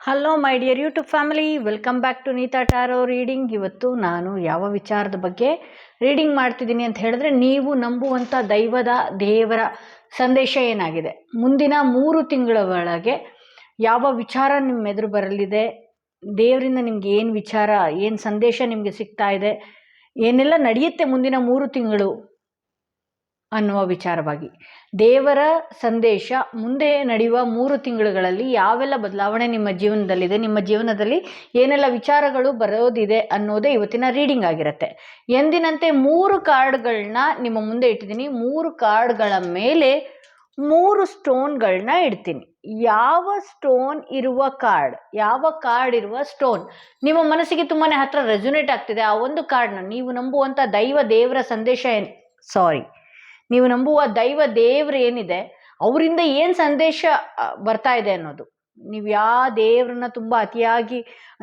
Hello my dear YouTube family, welcome back to Neeta tarot reading. ಇವತ್ತು ನಾನು ಯಾವ ವಿಚಾರದ ಬಗ್ಗೆ ರೀಡಿಂಗ್ ಮಾಡ್ತಿದ್ದೀನಿ ಅಂತ ಹೇಳಿದ್ರೆ, ನೀವು ನಂಬುವಂಥ ದೇವರ ಸಂದೇಶ ಏನಾಗಿದೆ, ಮುಂದಿನ 3 ತಿಂಗಳ ಒಳಗೆ ಯಾವ ವಿಚಾರ ನಿಮ್ಮ ಎದುರು ಬರಲಿದೆ, ದೇವರಿಂದ ನಿಮ್ಗೆ ಏನು ವಿಚಾರ, ಏನು ಸಂದೇಶ ನಿಮಗೆ ಸಿಗ್ತಾ ಇದೆ, ಏನೆಲ್ಲ ನಡೆಯುತ್ತೆ ಮುಂದಿನ 3 ತಿಂಗಳು ಅನ್ನುವ ವಿಚಾರವಾಗಿ. ದೇವರ ಸಂದೇಶ ಮುಂದೆ ನಡೆಯುವ 3 ತಿಂಗಳುಗಳಲ್ಲಿ ಯಾವೆಲ್ಲ ಬದಲಾವಣೆ ನಿಮ್ಮ ಜೀವನದಲ್ಲಿದೆ, ನಿಮ್ಮ ಜೀವನದಲ್ಲಿ ಏನೆಲ್ಲ ವಿಚಾರಗಳು ಬರೋದಿದೆ ಅನ್ನೋದೇ ಇವತ್ತಿನ ರೀಡಿಂಗ್ ಆಗಿರುತ್ತೆ. ಎಂದಿನಂತೆ 3 ಕಾರ್ಡ್ಗಳನ್ನ ನಿಮ್ಮ ಮುಂದೆ ಇಟ್ಟಿದ್ದೀನಿ. 3 ಕಾರ್ಡ್ಗಳ ಮೇಲೆ 3 ಸ್ಟೋನ್ಗಳನ್ನ ಇಡ್ತೀನಿ. ಯಾವ ಸ್ಟೋನ್ ಇರುವ ಕಾರ್ಡ್, ಯಾವ ಕಾರ್ಡ್ ಇರುವ ಸ್ಟೋನ್ ನಿಮ್ಮ ಮನಸ್ಸಿಗೆ ತುಂಬಾ ಹತ್ರ ರೆಸೊನೇಟ್ ಆಗ್ತಿದೆ, ಆ ಒಂದು ಕಾರ್ಡ್ನ ನೀವು ನಂಬುವಂಥ ದೇವರ ಸಂದೇಶ ನೀವು ನಂಬುವ ದೇವರು ಏನಿದೆ, ಅವರಿಂದ ಏನು ಸಂದೇಶ ಬರ್ತಾ ಇದೆ ಅನ್ನೋದು. ನೀವು ಯಾವ ದೇವ್ರನ್ನ ತುಂಬ ಅತಿಯಾಗಿ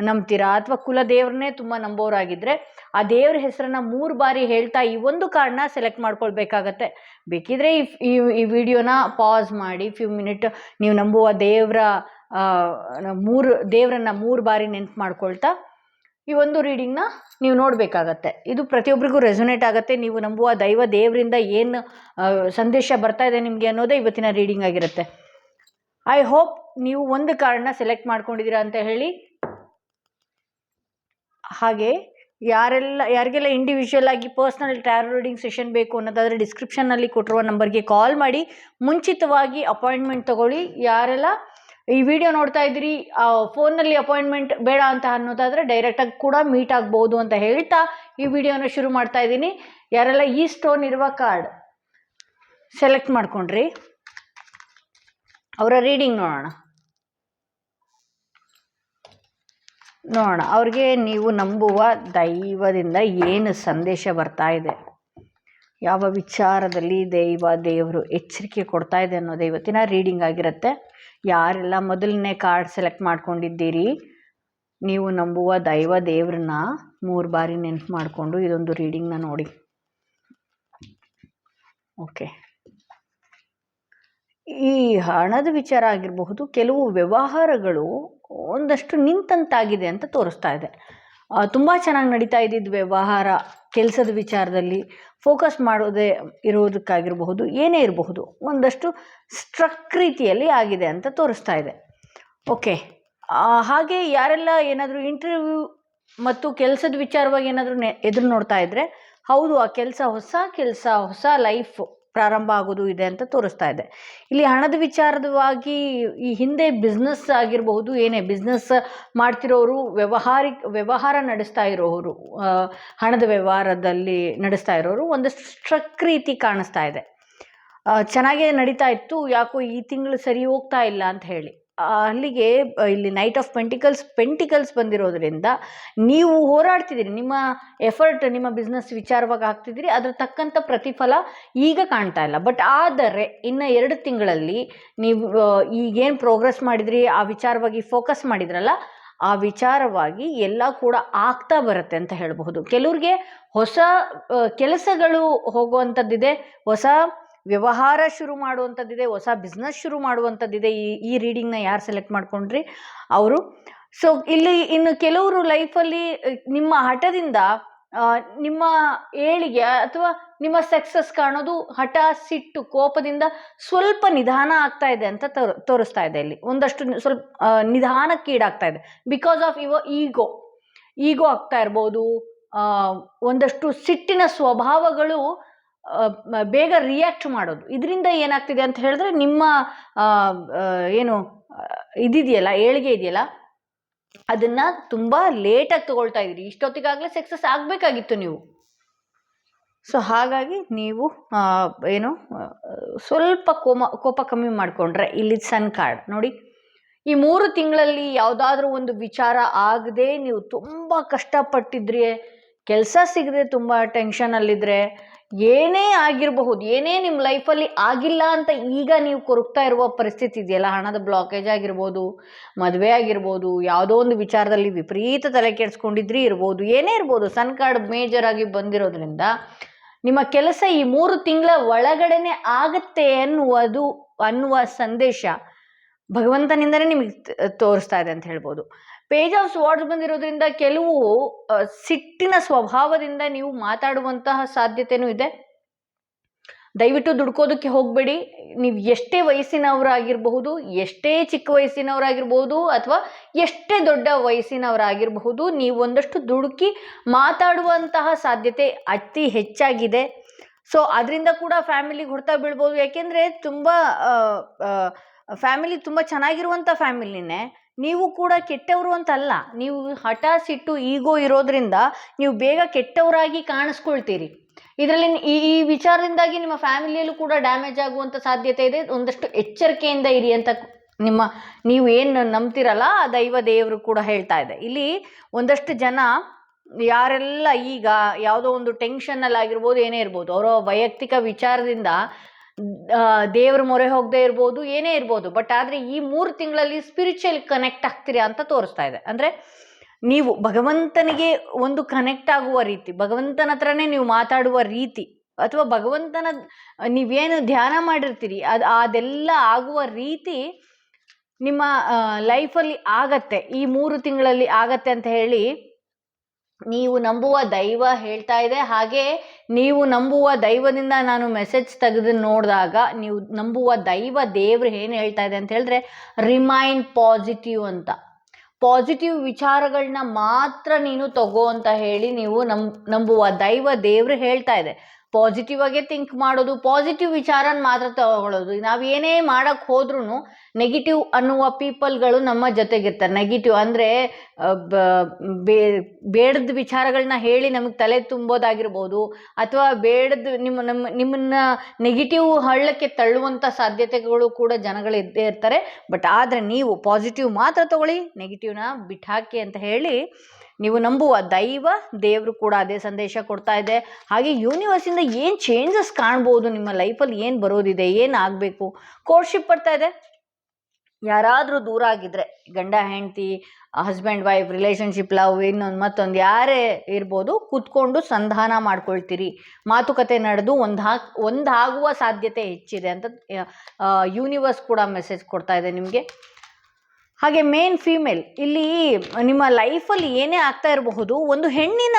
ನಂಬ್ತೀರಾ ಅಥವಾ ಕುಲದೇವ್ರನ್ನೇ ತುಂಬ ನಂಬೋರಾಗಿದ್ದರೆ ಆ ದೇವ್ರ ಹೆಸರನ್ನ 3 ಬಾರಿ ಹೇಳ್ತಾ ಈ ಒಂದು ಕಾರ್ಡ್ನ ಸೆಲೆಕ್ಟ್ ಮಾಡ್ಕೊಳ್ಬೇಕಾಗತ್ತೆ. ಬೇಕಿದ್ರೆ ಈ ವಿಡಿಯೋನ ಪಾಸ್ ಮಾಡಿ ಫ್ಯೂ ಮಿನಿಟ್ ನೀವು ನಂಬುವ ದೇವ್ರನ್ನ 3 ಬಾರಿ ನೆನ್ಪು ಮಾಡ್ಕೊಳ್ತಾ ಈ ಒಂದು ರೀಡಿಂಗ್ನ ನೀವು ನೋಡಬೇಕಾಗತ್ತೆ. ಇದು ಪ್ರತಿಯೊಬ್ಬರಿಗೂ ರೆಸೊನೇಟ್ ಆಗುತ್ತೆ. ನೀವು ನಂಬುವ ದೇವರಿಂದ ಏನು ಸಂದೇಶ ಬರ್ತಾ ಇದೆ ನಿಮಗೆ ಅನ್ನೋದೇ ಇವತ್ತಿನ ರೀಡಿಂಗ್ ಆಗಿರುತ್ತೆ. ಐ ಹೋಪ್ ನೀವು ಒಂದು ಕಾರ್ಡ್ನ ಸೆಲೆಕ್ಟ್ ಮಾಡ್ಕೊಂಡಿದ್ದೀರಾ ಅಂತ ಹೇಳಿ. ಹಾಗೆ ಯಾರಿಗೆಲ್ಲ ಇಂಡಿವಿಜುವಲ್ ಆಗಿ ಪರ್ಸ್ನಲ್ ಟ್ಯಾರೋ ರೀಡಿಂಗ್ ಸೆಷನ್ ಬೇಕು ಅನ್ನೋದಾದರೆ ಡಿಸ್ಕ್ರಿಪ್ಷನ್ನಲ್ಲಿ ಕೊಟ್ಟಿರುವ ನಂಬರ್ಗೆ ಕಾಲ್ ಮಾಡಿ ಮುಂಚಿತವಾಗಿ ಅಪಾಯಿಂಟ್ಮೆಂಟ್ ತಗೊಳ್ಳಿ. ಯಾರೆಲ್ಲ ಈ ವಿಡಿಯೋ ನೋಡ್ತಾ ಇದ್ದೀರಿ, ಫೋನ್ನಲ್ಲಿ ಅಪಾಯಿಂಟ್ಮೆಂಟ್ ಬೇಡ ಅಂತ ಅನ್ನೋದಾದರೆ ಡೈರೆಕ್ಟಾಗಿ ಕೂಡ ಮೀಟ್ ಆಗ್ಬೋದು ಅಂತ ಹೇಳ್ತಾ ಈ ವಿಡಿಯೋನ ಶುರು ಮಾಡ್ತಾ ಇದ್ದೀನಿ. ಯಾರೆಲ್ಲ ಈ ಸ್ಟೋನ್ ಇರುವ ಕಾರ್ಡ್ ಸೆಲೆಕ್ಟ್ ಮಾಡ್ಕೊಂಡ್ರಿ ಅವರ ರೀಡಿಂಗ್ ನೋಡೋಣ. ಅವ್ರಿಗೆ ನೀವು ನಂಬುವ ದೈವದಿಂದ ಏನು ಸಂದೇಶ ಬರ್ತಾ ಇದೆ, ಯಾವ ವಿಚಾರದಲ್ಲಿ ದೇವರು ಎಚ್ಚರಿಕೆ ಕೊಡ್ತಾ ಇದೆ ಅನ್ನೋದೇ ಇವತ್ತಿನ ರೀಡಿಂಗ್ ಆಗಿರುತ್ತೆ. ಯಾರೆಲ್ಲ ಮೊದಲನೇ ಕಾರ್ಡ್ ಸೆಲೆಕ್ಟ್ ಮಾಡ್ಕೊಂಡಿದ್ದೀರಿ, ನೀವು ನಂಬುವ ದೇವ್ರನ್ನ 3 ಬಾರಿ ನೆನ್ಪು ಮಾಡಿಕೊಂಡು ಇದೊಂದು ರೀಡಿಂಗ್ನ ನೋಡಿ. ಓಕೆ, ಈ ಹಣದ ವಿಚಾರ ಆಗಿರಬಹುದು, ಕೆಲವು ವ್ಯವಹಾರಗಳು ಒಂದಷ್ಟು ನಿಂತಂತಾಗಿದೆ ಅಂತ ತೋರಿಸ್ತಾ ಇದೆ. ತುಂಬ ಚೆನ್ನಾಗಿ ನಡೀತಾ ಇದ್ದಿದ್ದು ವ್ಯವಹಾರ, ಕೆಲಸದ ವಿಚಾರದಲ್ಲಿ ಫೋಕಸ್ ಮಾಡೋದೇ ಇರೋದಕ್ಕಾಗಿರಬಹುದು, ಏನೇ ಇರಬಹುದು, ಒಂದಷ್ಟು ಸ್ಟ್ರಕ್ ರೀತಿಯಲ್ಲಿ ಆಗಿದೆ ಅಂತ ತೋರಿಸ್ತಾ ಇದೆ. ಓಕೆ, ಹಾಗೆ ಯಾರೆಲ್ಲ ಏನಾದರೂ ಇಂಟರ್ವ್ಯೂ ಮತ್ತು ಕೆಲಸದ ವಿಚಾರವಾಗಿ ಏನಾದರೂ ಎದುರು ನೋಡ್ತಾ ಇದ್ದರೆ, ಹೌದು, ಆ ಹೊಸ ಲೈಫ್ ಪ್ರಾರಂಭ ಆಗೋದು ಇದೆ ಅಂತ ತೋರಿಸ್ತಾ ಇದೆ. ಇಲ್ಲಿ ಹಣದ ವಿಚಾರವಾಗಿ ಈ ಹಿಂದೆ ಬಿಸ್ನೆಸ್ ಆಗಿರಬಹುದು, ಏನೇ ಬಿಸ್ನೆಸ್ ಮಾಡ್ತಿರೋರು, ವ್ಯವಹಾರ ನಡೆಸ್ತಾ ಇರೋರು, ಹಣದ ವ್ಯವಹಾರದಲ್ಲಿ ನಡೆಸ್ತಾ ಇರೋರು ಒಂದಷ್ಟು ಸ್ಟ್ರಕ್ ರೀತಿ ಕಾಣಿಸ್ತಾ ಇದೆ. ಚೆನ್ನಾಗೇ ನಡೀತಾ ಇತ್ತು, ಯಾಕೋ ಈ ತಿಂಗಳು ಸರಿ ಹೋಗ್ತಾ ಇಲ್ಲ ಅಂತ ಹೇಳಿ. ಅಲ್ಲಿಗೆ ಇಲ್ಲಿ ನೈಟ್ ಆಫ್ ಪೆಂಟಿಕಲ್ಸ್ ಬಂದಿರೋದ್ರಿಂದ ನೀವು ಹೋರಾಡ್ತಿದ್ದೀರಿ, ನಿಮ್ಮ ಎಫರ್ಟ್ ನಿಮ್ಮ ಬಿಸ್ನೆಸ್ ವಿಚಾರವಾಗಿ ಹಾಕ್ತಿದ್ದೀರಿ, ಅದ್ರ ತಕ್ಕಂಥ ಪ್ರತಿಫಲ ಈಗ ಕಾಣ್ತಾ ಇಲ್ಲ. ಬಟ್ ಆದರೆ ಇನ್ನು 2 ತಿಂಗಳಲ್ಲಿ ನೀವು ಈಗೇನು ಪ್ರೋಗ್ರೆಸ್ ಮಾಡಿದ್ರಿ, ಆ ವಿಚಾರವಾಗಿ ಫೋಕಸ್ ಮಾಡಿದ್ರಲ್ಲ, ಆ ವಿಚಾರವಾಗಿ ಎಲ್ಲ ಕೂಡ ಆಗ್ತಾ ಬರುತ್ತೆ ಅಂತ ಹೇಳಬಹುದು. ಕೆಲವ್ರಿಗೆ ಹೊಸ ಕೆಲಸಗಳು ಹೋಗುವಂಥದ್ದಿದೆ, ಹೊಸ ವ್ಯವಹಾರ ಶುರು ಮಾಡುವಂಥದ್ದಿದೆ, ಹೊಸ ಬಿಸ್ನೆಸ್ ಶುರು ಮಾಡುವಂಥದ್ದಿದೆ. ಈ ರೀಡಿಂಗ್ನ ಯಾರು ಸೆಲೆಕ್ಟ್ ಮಾಡ್ಕೊಂಡ್ರಿ ಅವರು. ಸೊ ಇಲ್ಲಿ ಇನ್ನು ಕೆಲವರು ಲೈಫಲ್ಲಿ ನಿಮ್ಮ ಹಠದಿಂದ, ನಿಮ್ಮ ಏಳಿಗೆ ಅಥವಾ ನಿಮ್ಮ ಸಕ್ಸಸ್ ಕಾಣೋದು ಹಠ, ಸಿಟ್ಟು, ಕೋಪದಿಂದ ಸ್ವಲ್ಪ ನಿಧಾನ ಆಗ್ತಾ ಇದೆ ಅಂತ ತೋರಿಸ್ತಾ ಇದೆ. ಇಲ್ಲಿ ಒಂದಷ್ಟು ಸ್ವಲ್ಪ ನಿಧಾನಕ್ಕೀಡಾಗ್ತಾ ಇದೆ. ಬಿಕಾಸ್ ಆಫ್ ಯುವರ್ ಈಗೋ ಆಗ್ತಾ ಇರ್ಬೋದು, ಒಂದಷ್ಟು ಸಿಟ್ಟಿನ ಸ್ವಭಾವಗಳು, ಬೇಗ ರಿಯಾಕ್ಟ್ ಮಾಡೋದು. ಇದರಿಂದ ಏನಾಗ್ತಿದೆ ಅಂತ ಹೇಳಿದ್ರೆ, ನಿಮ್ಮ ಏನು ಇದಿದೆಯಲ್ಲ, ಏಳಿಗೆ ಇದೆಯಲ್ಲ, ಅದನ್ನು ತುಂಬ ಲೇಟಾಗಿ ತಗೊಳ್ತಾ ಇದ್ದೀರಿ. ಇಷ್ಟೊತ್ತಿಗಾಗಲೇ ಸಕ್ಸಸ್ ಆಗಬೇಕಾಗಿತ್ತು ನೀವು. ಸೊ ಹಾಗಾಗಿ ನೀವು ಸ್ವಲ್ಪ ಕೋಪ ಕಮ್ಮಿ ಮಾಡಿಕೊಂಡ್ರೆ, ಇಲ್ಲಿ ಸನ್ ಕಾರ್ಡ್ ನೋಡಿ. ಈ 3 ತಿಂಗಳಲ್ಲಿ ಯಾವುದಾದ್ರೂ ಒಂದು ವಿಚಾರ ಆಗದೆ ನೀವು ತುಂಬ ಕಷ್ಟಪಟ್ಟಿದ್ರೆ, ಕೆಲಸ ಸಿಗದೆ ತುಂಬ ಟೆನ್ಷನಲ್ಲಿದ್ದರೆ, ಏನೇ ಆಗಿರಬಹುದು, ಏನೇ ನಿಮ್ಮ ಲೈಫಲ್ಲಿ ಆಗಿಲ್ಲ ಅಂತ ಈಗ ನೀವು ಕೊರಗ್ತಾ ಇರುವ ಪರಿಸ್ಥಿತಿ ಇದೆಯಲ್ಲ, ಹಣದ ಬ್ಲಾಕೇಜ್ ಆಗಿರ್ಬೋದು, ಮದುವೆ ಆಗಿರ್ಬೋದು, ಯಾವುದೋ ಒಂದು ವಿಚಾರದಲ್ಲಿ ವಿಪರೀತ ತಲೆ ಕೆಡಿಸ್ಕೊಂಡಿದ್ರಿ ಇರ್ಬೋದು, ಏನೇ ಇರ್ಬೋದು, ಸನ್ ಕಾರ್ಡ್ ಮೇಜರ್ ಆಗಿ ಬಂದಿರೋದ್ರಿಂದ ನಿಮ್ಮ ಕೆಲಸ ಈ 3 ತಿಂಗಳ ಒಳಗಡೆನೆ ಆಗುತ್ತೆ ಅನ್ನುವ ಸಂದೇಶ ಭಗವಂತನಿಂದನೇ ನಿಮಗೆ ತೋರಿಸ್ತಾ ಇದೆ ಅಂತ ಹೇಳ್ಬೋದು. ಪೇಜ್ ಆಫ್ ಸ್ವಾರ್ಡ್ಸ್ ಬಂದಿರೋದ್ರಿಂದ ಕೆಲವು ಸಿಟ್ಟಿನ ಸ್ವಭಾವದಿಂದ ನೀವು ಮಾತಾಡುವಂತಹ ಸಾಧ್ಯತೆನೂ ಇದೆ. ದಯವಿಟ್ಟು ದುಡ್ಕೋದಕ್ಕೆ ಹೋಗಬೇಡಿ. ನೀವು ಎಷ್ಟೇ ವಯಸ್ಸಿನವರಾಗಿರಬಹುದು, ಎಷ್ಟೇ ಚಿಕ್ಕ ವಯಸ್ಸಿನವರಾಗಿರ್ಬೋದು, ಅಥವಾ ಎಷ್ಟೇ ದೊಡ್ಡ ವಯಸ್ಸಿನವರಾಗಿರಬಹುದು, ನೀವು ಒಂದಷ್ಟು ದುಡುಕಿ ಮಾತಾಡುವಂತಹ ಸಾಧ್ಯತೆ ಅತಿ ಹೆಚ್ಚಾಗಿದೆ. ಸೊ ಅದರಿಂದ ಕೂಡ ಫ್ಯಾಮಿಲಿಗೆ ಹೊಡ್ತಾ ಬೀಳ್ಬೋದು. ಯಾಕೆಂದರೆ ತುಂಬ ಫ್ಯಾಮಿಲಿ ತುಂಬ ಚೆನ್ನಾಗಿರುವಂಥ ಫ್ಯಾಮಿಲಿನೇ, ನೀವು ಕೂಡ ಕೆಟ್ಟವರು ಅಂತಲ್ಲ. ನೀವು ಹಠ, ಸಿಟ್ಟು, ಈಗೋ ಇರೋದ್ರಿಂದ ನೀವು ಬೇಗ ಕೆಟ್ಟವರಾಗಿ ಕಾಣಿಸ್ಕೊಳ್ತೀರಿ. ಇದರಲ್ಲಿ ಈ ವಿಚಾರದಿಂದಾಗಿ ನಿಮ್ಮ ಫ್ಯಾಮಿಲಿಯಲ್ಲೂ ಕೂಡ ಡ್ಯಾಮೇಜ್ ಆಗುವಂಥ ಸಾಧ್ಯತೆ ಇದೆ. ಒಂದಷ್ಟು ಎಚ್ಚರಿಕೆಯಿಂದ ಇರಿ ಅಂತ ನೀವು ಏನು ನಂಬ್ತಿರಲ್ಲ ಆ ದೇವರು ಕೂಡ ಹೇಳ್ತಾ ಇದೆ. ಇಲ್ಲಿ ಒಂದಷ್ಟು ಜನ ಯಾರೆಲ್ಲ ಈಗ ಯಾವುದೋ ಒಂದು ಟೆನ್ಷನ್ನಲ್ಲಿ ಆಗಿರ್ಬೋದು, ಏನೇ ಇರ್ಬೋದು, ಅವರ ವೈಯಕ್ತಿಕ ವಿಚಾರದಿಂದ ದೇವ್ರ ಮೊರೆ ಹೋಗದೆ ಇರ್ಬೋದು, ಏನೇ ಇರ್ಬೋದು. ಬಟ್ ಆದರೆ ಈ 3 ತಿಂಗಳಲ್ಲಿ ಸ್ಪಿರಿಚುವಲ್ ಕನೆಕ್ಟ್ ಆಗ್ತೀರಾ ಅಂತ ತೋರಿಸ್ತಾ ಇದೆ. ಅಂದರೆ ನೀವು ಭಗವಂತನಿಗೆ ಒಂದು ಕನೆಕ್ಟ್ ಆಗುವ ರೀತಿ, ಭಗವಂತನ ಹತ್ರನೇ ನೀವು ಮಾತಾಡುವ ರೀತಿ, ಅಥವಾ ಭಗವಂತನ ನೀವೇನು ಧ್ಯಾನ ಮಾಡಿರ್ತೀರಿ ಅದೆಲ್ಲ ಆಗುವ ರೀತಿ ನಿಮ್ಮ ಲೈಫಲ್ಲಿ ಆಗತ್ತೆ, ಈ 3 ತಿಂಗಳಲ್ಲಿ ಆಗತ್ತೆ ಅಂತ ಹೇಳಿ ನೀವು ನಂಬುವ ದೈವ ಹೇಳ್ತಾ ಇದೆ. ಹಾಗೆ ನೀವು ನಂಬುವ ದೈವದಿಂದ ನಾನು ಮೆಸೇಜ್ ತೆಗೆದು ನೋಡಿದಾಗ ನೀವು ನಂಬುವ ದೇವ್ರು ಏನು ಹೇಳ್ತಾ ಇದೆ ಅಂತ ಹೇಳಿದ್ರೆ, ರಿಮೈನ್ ಪಾಸಿಟಿವ್ ಅಂತ. ಪಾಸಿಟಿವ್ ವಿಚಾರಗಳನ್ನ ಮಾತ್ರ ನೀನು ತಗೋ ಅಂತ ಹೇಳಿ ನೀವು ನಂಬುವ ದೇವ್ರು ಹೇಳ್ತಾ ಇದೆ. ಪಾಸಿಟಿವ್ ಆಗೇ ಥಿಂಕ್ ಮಾಡೋದು, ಪಾಸಿಟಿವ್ ವಿಚಾರನ ಮಾತ್ರ ತಗೊಳ್ಳೋದು. ನಾವು ಏನೇ ಮಾಡೋಕ್ಕೆ ಹೋದ್ರೂ ನೆಗೆಟಿವ್ ಅನ್ನುವ ಪೀಪಲ್ಗಳು ನಮ್ಮ ಜೊತೆಗಿರ್ತಾರೆ. ನೆಗೆಟಿವ್ ಅಂದರೆ ಬೇಡದ ವಿಚಾರಗಳನ್ನ ಹೇಳಿ ನಮಗೆ ತಲೆ ತುಂಬೋದಾಗಿರ್ಬೋದು, ಅಥವಾ ಬೇಡದ ನಿಮ್ಮನ್ನು ನೆಗೆಟಿವ್ ಹಳ್ಳಕ್ಕೆ ತಳ್ಳುವಂಥ ಸಾಧ್ಯತೆಗಳು ಕೂಡ ಜನಗಳು ಇದ್ದೇ ಇರ್ತಾರೆ. ಬಟ್ ಆದರೆ ನೀವು ಪಾಸಿಟಿವ್ ಮಾತ್ರ ತಗೊಳ್ಳಿ, ನೆಗೆಟಿವ್ನ ಬಿಟ್ಟಾಕಿ ಅಂತ ಹೇಳಿ ನೀವು ನಂಬುವ ದೇವರು ಕೂಡ ಅದೇ ಸಂದೇಶ ಕೊಡ್ತಾ ಇದೆ. ಹಾಗೆ ಯೂನಿವರ್ಸಿಂದ ಏನು ಚೇಂಜಸ್ ಕಾಣ್ಬೋದು, ನಿಮ್ಮ ಲೈಫಲ್ಲಿ ಏನು ಬರೋದಿದೆ, ಏನು ಆಗಬೇಕು. ಕೋರ್ಟ್ಶಿಪ್ ಬರ್ತಾ ಇದೆ. ಯಾರಾದರೂ ದೂರ ಆಗಿದ್ರೆ, ಗಂಡ ಹೆಂಡತಿ, ಹಸ್ಬೆಂಡ್ ವೈಫ್ ರಿಲೇಷನ್ಶಿಪ್, ಲವ್, ಇನ್ನೊಂದು ಮತ್ತೊಂದು ಯಾರೇ ಇರ್ಬೋದು, ಕೂತ್ಕೊಂಡು ಸಂಧಾನ ಮಾಡ್ಕೊಳ್ತೀರಿ, ಮಾತುಕತೆ ನಡೆದು ಒಂದಾಗುವ ಸಾಧ್ಯತೆ ಹೆಚ್ಚಿದೆ ಅಂತ ಯೂನಿವರ್ಸ್ ಕೂಡ ಮೆಸೇಜ್ ಕೊಡ್ತಾ ಇದೆ ನಿಮಗೆ. ಹಾಗೆ ಮೇನ್ ಫೀಮೇಲ್, ಇಲ್ಲಿ ನಿಮ್ಮ ಲೈಫಲ್ಲಿ ಏನೇ ಆಗ್ತಾ ಇರಬಹುದು, ಒಂದು ಹೆಣ್ಣಿನ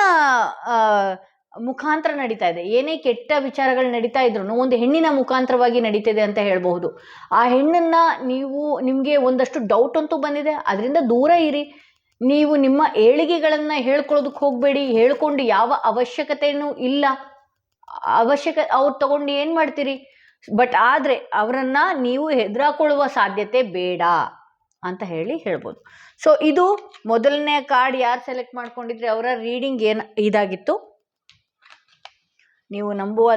ಮುಖಾಂತರ ನಡೀತಾ ಇದೆ. ಏನೇ ಕೆಟ್ಟ ವಿಚಾರಗಳು ನಡೀತಾ ಇದ್ರು ಒಂದು ಹೆಣ್ಣಿನ ಮುಖಾಂತರವಾಗಿ ನಡೀತಿದೆ ಅಂತ ಹೇಳ್ಬಹುದು. ಆ ಹೆಣ್ಣನ್ನು ನಿಮಗೆ ಒಂದಷ್ಟು ಡೌಟ್ ಅಂತೂ ಬಂದಿದೆ, ಅದರಿಂದ ದೂರ ಇರಿ. ನೀವು ನಿಮ್ಮ ಏಳಿಗೆಗಳನ್ನು ಹೇಳ್ಕೊಳ್ಳೋದಕ್ಕೆ ಹೋಗಬೇಡಿ. ಹೇಳ್ಕೊಂಡು ಯಾವ ಅವಶ್ಯಕತೆಯೂ ಇಲ್ಲ. ಅವ್ರು ತಗೊಂಡು ಏನು ಮಾಡ್ತೀರಿ? ಬಟ್ ಆದರೆ ಅವರನ್ನು ನೀವು ಹೆದರಾಕೊಳ್ಳುವ ಸಾಧ್ಯತೆ ಬೇಡ ಅಂತ ಹೇಳ್ಬೋದು. ಸೊ ಇದು ಮೊದಲನೇ ಕಾರ್ಡ್. ಯಾರು ಸೆಲೆಕ್ಟ್ ಮಾಡ್ಕೊಂಡಿದ್ರೆ ಅವರ ರೀಡಿಂಗ್ ಇದಾಗಿತ್ತು. ನೀವು ನಂಬುವ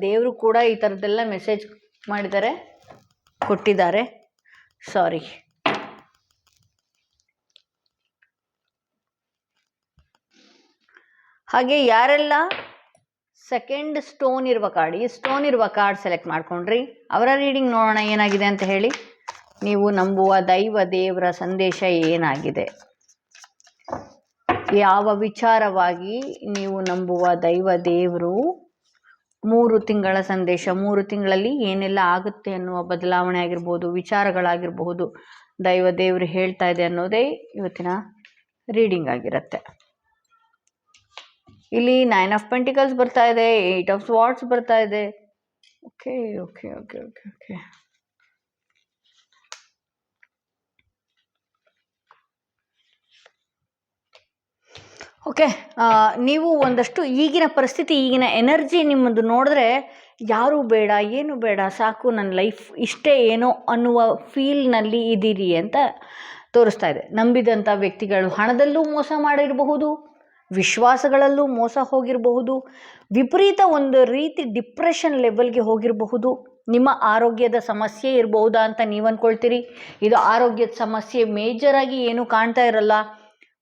ದೇವರು ಕೂಡ ಈ ಥರದ್ದೆಲ್ಲ ಮೆಸೇಜ್ ಕೊಟ್ಟಿದ್ದಾರೆ. ಸಾರಿ. ಹಾಗೆ ಯಾರೆಲ್ಲ ಸೆಕೆಂಡ್ ಸ್ಟೋನ್ ಇರುವ ಕಾರ್ಡ್, ಈ ಸ್ಟೋನ್ ಇರುವ ಕಾರ್ಡ್ ಸೆಲೆಕ್ಟ್ ಮಾಡ್ಕೊಂಡ್ರಿ, ಅವರ ರೀಡಿಂಗ್ ನೋಡೋಣ ಏನಾಗಿದೆ ಅಂತ ಹೇಳಿ. ನೀವು ನಂಬುವ ದೇವರ ಸಂದೇಶ ಏನಾಗಿದೆ, ಯಾವ ವಿಚಾರವಾಗಿ ನೀವು ನಂಬುವ ದೇವರು 3 ತಿಂಗಳ ಸಂದೇಶ, 3 ತಿಂಗಳಲ್ಲಿ ಏನೆಲ್ಲ ಆಗುತ್ತೆ ಅನ್ನುವ ಬದಲಾವಣೆ ಆಗಿರ್ಬೋದು, ವಿಚಾರಗಳಾಗಿರ್ಬಹುದು, ದೇವರು ಹೇಳ್ತಾ ಇದೆ ಅನ್ನೋದೇ ಇವತ್ತಿನ ರೀಡಿಂಗ್ ಆಗಿರುತ್ತೆ. ಇಲ್ಲಿ 9 ಆಫ್ ಪೆಂಟಿಕಲ್ಸ್ ಬರ್ತಾ ಇದೆ, 8 ಆಫ್ ಸ್ವಾರ್ಡ್ಸ್ ಬರ್ತಾ ಇದೆ. Okay okay okay okay okay okay ನೀವು ಒಂದಷ್ಟು ಈಗಿನ ಪರಿಸ್ಥಿತಿ, ಈಗಿನ ಎನರ್ಜಿ ನಿಮ್ಮದು ನೋಡಿದ್ರೆ ಯಾರೂ ಬೇಡ, ಏನು ಬೇಡ, ಸಾಕು, ನನ್ನ ಲೈಫ್ ಇಷ್ಟೇ ಏನೋ ಅನ್ನುವ ಫೀಲ್ನಲ್ಲಿ ಇದ್ದೀರಿ ಅಂತ ತೋರಿಸ್ತಾ ಇದೆ. ನಂಬಿದಂಥ ವ್ಯಕ್ತಿಗಳು ಹಣದಲ್ಲೂ ಮೋಸ ಮಾಡಿರಬಹುದು, ವಿಶ್ವಾಸಗಳಲ್ಲೂ ಮೋಸ ಹೋಗಿರಬಹುದು, ವಿಪರೀತ ಒಂದು ರೀತಿ ಡಿಪ್ರೆಷನ್ ಲೆವೆಲ್ಗೆ ಹೋಗಿರಬಹುದು. ನಿಮ್ಮ ಆರೋಗ್ಯದ ಸಮಸ್ಯೆ ಇರಬಹುದಾ ಅಂತ ನೀವು ಅಂದ್ಕೊಳ್ತೀರಿ. ಇದು ಆರೋಗ್ಯದ ಸಮಸ್ಯೆ ಮೇಜರಾಗಿ ಏನೂ ಕಾಣ್ತಾ ಇರಲ್ಲ.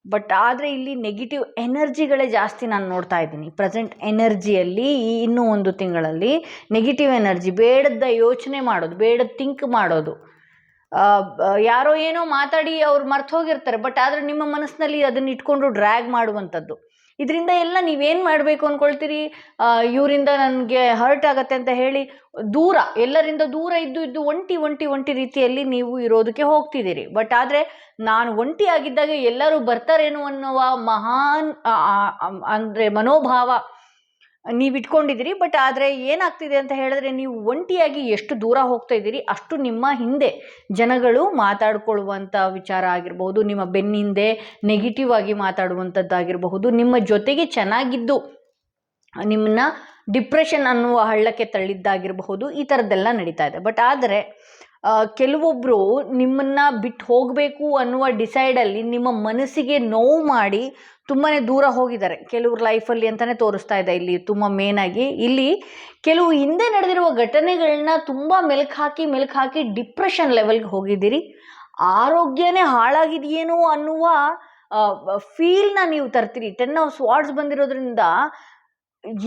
ಬಟ್ ಆದರೆ ಇಲ್ಲಿ ನೆಗೆಟಿವ್ ಎನರ್ಜಿಗಳೇ ಜಾಸ್ತಿ ನಾನು ನೋಡ್ತಾ ಇದ್ದೀನಿ. ಪ್ರೆಸೆಂಟ್ ಎನರ್ಜಿಯಲ್ಲಿ ಈ ಇನ್ನೂ 1 ತಿಂಗಳಲ್ಲಿ ನೆಗೆಟಿವ್ ಎನರ್ಜಿ, ಬೇಡದ ಯೋಚನೆ ಮಾಡೋದು, ಬೇಡದ ಥಿಂಕ್ ಮಾಡೋದು. ಯಾರೋ ಏನೋ ಮಾತಾಡಿ ಅವ್ರು ಮರ್ತು ಹೋಗಿರ್ತಾರೆ, ಬಟ್ ಆದರೆ ನಿಮ್ಮ ಮನಸ್ಸಿನಲ್ಲಿ ಅದನ್ನು ಇಟ್ಕೊಂಡು ಡ್ರ್ಯಾಗ್ ಮಾಡುವಂಥದ್ದು. ಇದರಿಂದ ಎಲ್ಲ ನೀವೇನು ಮಾಡಬೇಕು ಅಂದ್ಕೊಳ್ತೀರಿ, ಇವರಿಂದ ನನಗೆ ಹರ್ಟ್ ಆಗತ್ತೆ ಅಂತ ಹೇಳಿ ದೂರ, ಎಲ್ಲರಿಂದ ದೂರ ಇದ್ದು ಒಂಟಿ ಒಂಟಿ ಒಂಟಿ ರೀತಿಯಲ್ಲಿ ನೀವು ಇರೋದಕ್ಕೆ ಹೋಗ್ತಿದ್ದೀರಿ. ಬಟ್ ಆದರೆ ನಾನು ಒಂಟಿ ಆಗಿದ್ದಾಗ ಎಲ್ಲರೂ ಬರ್ತಾರೇನೋ ಅನ್ನುವ ಮಹಾನ್ ಅಂದರೆ ಮನೋಭಾವ ನೀವು ಇಟ್ಕೊಂಡಿದ್ದೀರಿ. ಬಟ್ ಆದರೆ ಏನಾಗ್ತಿದೆ ಅಂತ ಹೇಳಿದ್ರೆ, ನೀವು ಒಂಟಿಯಾಗಿ ಎಷ್ಟು ದೂರ ಹೋಗ್ತಾ ಇದ್ದೀರಿ ಅಷ್ಟು ನಿಮ್ಮ ಹಿಂದೆ ಜನಗಳು ಮಾತಾಡ್ಕೊಳ್ಳುವಂಥ ವಿಚಾರ ಆಗಿರಬಹುದು, ನಿಮ್ಮ ಬೆನ್ನಿಂದೆ ನೆಗೆಟಿವ್ ಆಗಿ ಮಾತಾಡುವಂಥದ್ದಾಗಿರಬಹುದು, ನಿಮ್ಮ ಜೊತೆಗೆ ಚೆನ್ನಾಗಿದ್ದು ನಿಮ್ಮನ್ನ ಡಿಪ್ರೆಷನ್ ಅನ್ನುವ ಹಳ್ಳಕ್ಕೆ ತಳ್ಳಿದ್ದಾಗಿರಬಹುದು, ಈ ಥರದ್ದೆಲ್ಲ ನಡೀತಾ ಇದೆ. ಬಟ್ ಆದರೆ ಕೆಲವೊಬ್ಬರು ನಿಮ್ಮನ್ನ ಬಿಟ್ಟು ಹೋಗಬೇಕು ಅನ್ನುವ ಡಿಸೈಡಲ್ಲಿ ನಿಮ್ಮ ಮನಸ್ಸಿಗೆ ನೋವು ಮಾಡಿ ತುಂಬಾ ದೂರ ಹೋಗಿದ್ದಾರೆ ಕೆಲವ್ರ ಲೈಫಲ್ಲಿ ಅಂತಲೇ ತೋರಿಸ್ತಾ ಇದೆ. ಇಲ್ಲಿ ತುಂಬ ಮೇನಾಗಿ ಇಲ್ಲಿ ಕೆಲವು ಹಿಂದೆ ನಡೆದಿರುವ ಘಟನೆಗಳನ್ನ ತುಂಬ ಮೆಲುಕು ಹಾಕಿ ಡಿಪ್ರೆಷನ್ ಲೆವೆಲ್ಗೆ ಹೋಗಿದ್ದೀರಿ. ಆರೋಗ್ಯನೇ ಹಾಳಾಗಿದೆಯೇನೋ ಅನ್ನುವ ಫೀಲ್ನ ನೀವು ತರ್ತೀರಿ. 10 ಆಫ್ ಸ್ವಾರ್ಡ್ಸ್ ಬಂದಿರೋದ್ರಿಂದ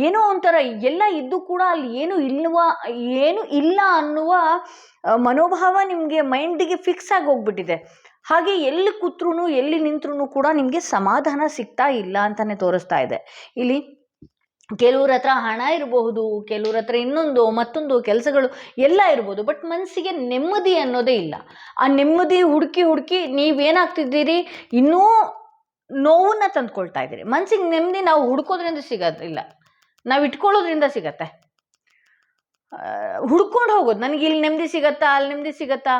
ಏನೋ ಒಂಥರ ಎಲ್ಲ ಇದ್ದು ಕೂಡ ಅಲ್ಲಿ ಏನು ಇಲ್ಲ ಅನ್ನುವ ಮನೋಭಾವ ನಿಮಗೆ ಮೈಂಡಿಗೆ ಫಿಕ್ಸ್ ಆಗಿ ಹೋಗ್ಬಿಟ್ಟಿದೆ. ಹಾಗೆ ಎಲ್ಲಿ ಕೂತ್ರೂ ಎಲ್ಲಿ ನಿಂತ್ರೂ ಕೂಡ ನಿಮಗೆ ಸಮಾಧಾನ ಸಿಗ್ತಾ ಇಲ್ಲ ಅಂತಲೇ ತೋರಿಸ್ತಾ ಇದೆ. ಇಲ್ಲಿ ಕೆಲವ್ರ ಹತ್ರ ಹಣ ಇರಬಹುದು, ಕೆಲವ್ರ ಹತ್ರ ಮತ್ತೊಂದು ಕೆಲಸಗಳು ಎಲ್ಲ ಇರ್ಬೋದು, ಬಟ್ ಮನಸ್ಸಿಗೆ ನೆಮ್ಮದಿ ಅನ್ನೋದೇ ಇಲ್ಲ. ಆ ನೆಮ್ಮದಿ ಹುಡುಕಿ ನೀವೇನಾಗ್ತಿದ್ದೀರಿ, ಇನ್ನೂ ನೋವನ್ನ ತಂದ್ಕೊಳ್ತಾ ಇದ್ದೀರಿ. ಮನಸ್ಸಿಗೆ ನೆಮ್ಮದಿ ನಾವು ಹುಡ್ಕೋದ್ರಿಂದ ಸಿಗೋದಿಲ್ಲ, ನಾವು ಇಟ್ಕೊಳ್ಳೋದ್ರಿಂದ ಸಿಗತ್ತೆ. ಹುಡ್ಕೊಂಡು ಹೋಗೋದು, ನನಗೆ ಇಲ್ಲಿ ನೆಮ್ಮದಿ ಸಿಗತ್ತಾ, ಅಲ್ಲಿ ನೆಮ್ಮದಿ ಸಿಗತ್ತಾ,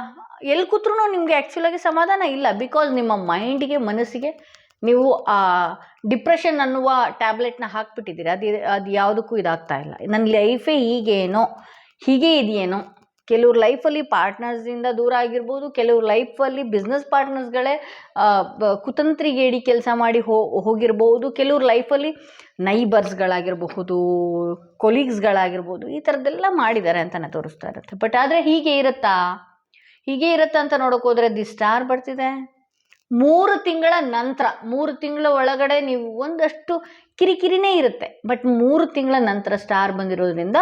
ಎಲ್ಲಿ ಕೂತ್ರೂ ನಿಮಗೆ ಆ್ಯಕ್ಚುಲಾಗಿ ಸಮಾಧಾನ ಇಲ್ಲ. ಬಿಕಾಸ್ ನಿಮ್ಮ ಮೈಂಡಿಗೆ, ಮನಸ್ಸಿಗೆ ನೀವು ಆ ಡಿಪ್ರೆಷನ್ ಅನ್ನುವ ಟ್ಯಾಬ್ಲೆಟ್ನ ಹಾಕ್ಬಿಟ್ಟಿದ್ದೀರಿ. ಅದು ಯಾವುದಕ್ಕೂ ಇದಾಗ್ತಾ ಇಲ್ಲ. ನನ್ನ ಲೈಫೇ ಹೀಗೆ ಇದೆಯೇನೋ. ಕೆಲವ್ರ ಲೈಫಲ್ಲಿ ಪಾರ್ಟ್ನರ್ಸಿಂದ ದೂರ ಆಗಿರ್ಬೋದು, ಕೆಲವ್ರ ಲೈಫಲ್ಲಿ ಬಿಸ್ನೆಸ್ ಪಾರ್ಟ್ನರ್ಸ್ಗಳೇ ಕುತಂತ್ರಿಗೇಡಿ ಕೆಲಸ ಮಾಡಿ ಹೋಗಿರ್ಬೋದು, ಕೆಲವ್ರ ಲೈಫಲ್ಲಿ ನೈಬರ್ಸ್ಗಳಾಗಿರಬಹುದು, ಕೊಲೀಗ್ಸ್ಗಳಾಗಿರ್ಬೋದು, ಈ ಥರದ್ದೆಲ್ಲ ಮಾಡಿದ್ದಾರೆ ಅಂತಲೇ ತೋರಿಸ್ತಾ ಇರುತ್ತೆ. ಬಟ್ ಆದರೆ ಹೀಗೆ ಇರುತ್ತಾ ಅಂತ ನೋಡೋಕೆ ದಿ ಸ್ಟಾರ್ ಬರ್ತಿದೆ. 3 ತಿಂಗಳ ನಂತರ, 3 ತಿಂಗಳ ಒಳಗಡೆ ನೀವು ಒಂದಷ್ಟು ಕಿರಿಕಿರಿನೇ ಇರುತ್ತೆ. ಬಟ್ 3 ತಿಂಗಳ ನಂತರ ಸ್ಟಾರ್ ಬಂದಿರೋದ್ರಿಂದ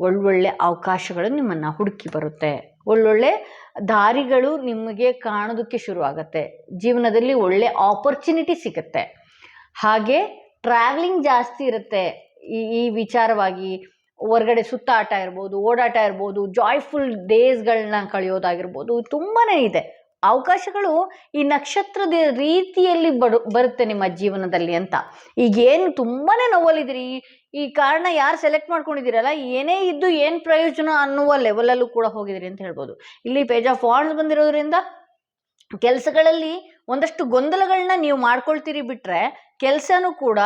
ಒಳ್ಳೊಳ್ಳೆ ಅವಕಾಶಗಳು ನಿಮ್ಮನ್ನು ಹುಡುಕಿ ಬರುತ್ತೆ. ಒಳ್ಳೊಳ್ಳೆ ದಾರಿಗಳು ನಿಮಗೆ ಕಾಣೋದಕ್ಕೆ ಶುರು ಆಗುತ್ತೆ. ಜೀವನದಲ್ಲಿ ಒಳ್ಳೆ ಆಪರ್ಚುನಿಟಿ ಸಿಗುತ್ತೆ. ಹಾಗೆ ಟ್ರಾವೆಲಿಂಗ್ ಜಾಸ್ತಿ ಇರುತ್ತೆ. ಈ ವಿಚಾರವಾಗಿ ಹೊರಗಡೆ ಸುತ್ತಾಟ ಇರ್ಬೋದು, ಓಡಾಟ ಇರ್ಬೋದು, ಜಾಯ್ಫುಲ್ ಡೇಸ್ಗಳನ್ನ ಕಳೆಯೋದಾಗಿರ್ಬೋದು, ತುಂಬಾ ಇದೆ. ಅವಕಾಶಗಳು ಈ ನಕ್ಷತ್ರದ ರೀತಿಯಲ್ಲಿ ಬರುತ್ತೆ ನಿಮ್ಮ ಜೀವನದಲ್ಲಿ ಅಂತ. ಈಗೇನು ತುಂಬಾ ನೋವಲ್ಲಿದ್ದೀರಿ, ಈ ಕಾರಣ ಯಾರು ಸೆಲೆಕ್ಟ್ ಮಾಡ್ಕೊಂಡಿದ್ದೀರಲ್ಲ, ಏನೇ ಇದ್ದು ಏನು ಪ್ರಯೋಜನ ಅನ್ನುವ ಲೆವೆಲಲ್ಲೂ ಕೂಡ ಹೋಗಿದ್ದೀರಿ ಅಂತ ಹೇಳ್ಬೋದು. ಇಲ್ಲಿ ಪೇಜ್ ಆಫ್ ವಾಂಡ್ಸ್ ಬಂದಿರೋದ್ರಿಂದ ಕೆಲಸಗಳಲ್ಲಿ ಒಂದಷ್ಟು ಗೊಂದಲಗಳನ್ನ ನೀವು ಮಾಡ್ಕೊಳ್ತೀರಿ. ಬಿಟ್ಟರೆ ಕೆಲಸನೂ ಕೂಡ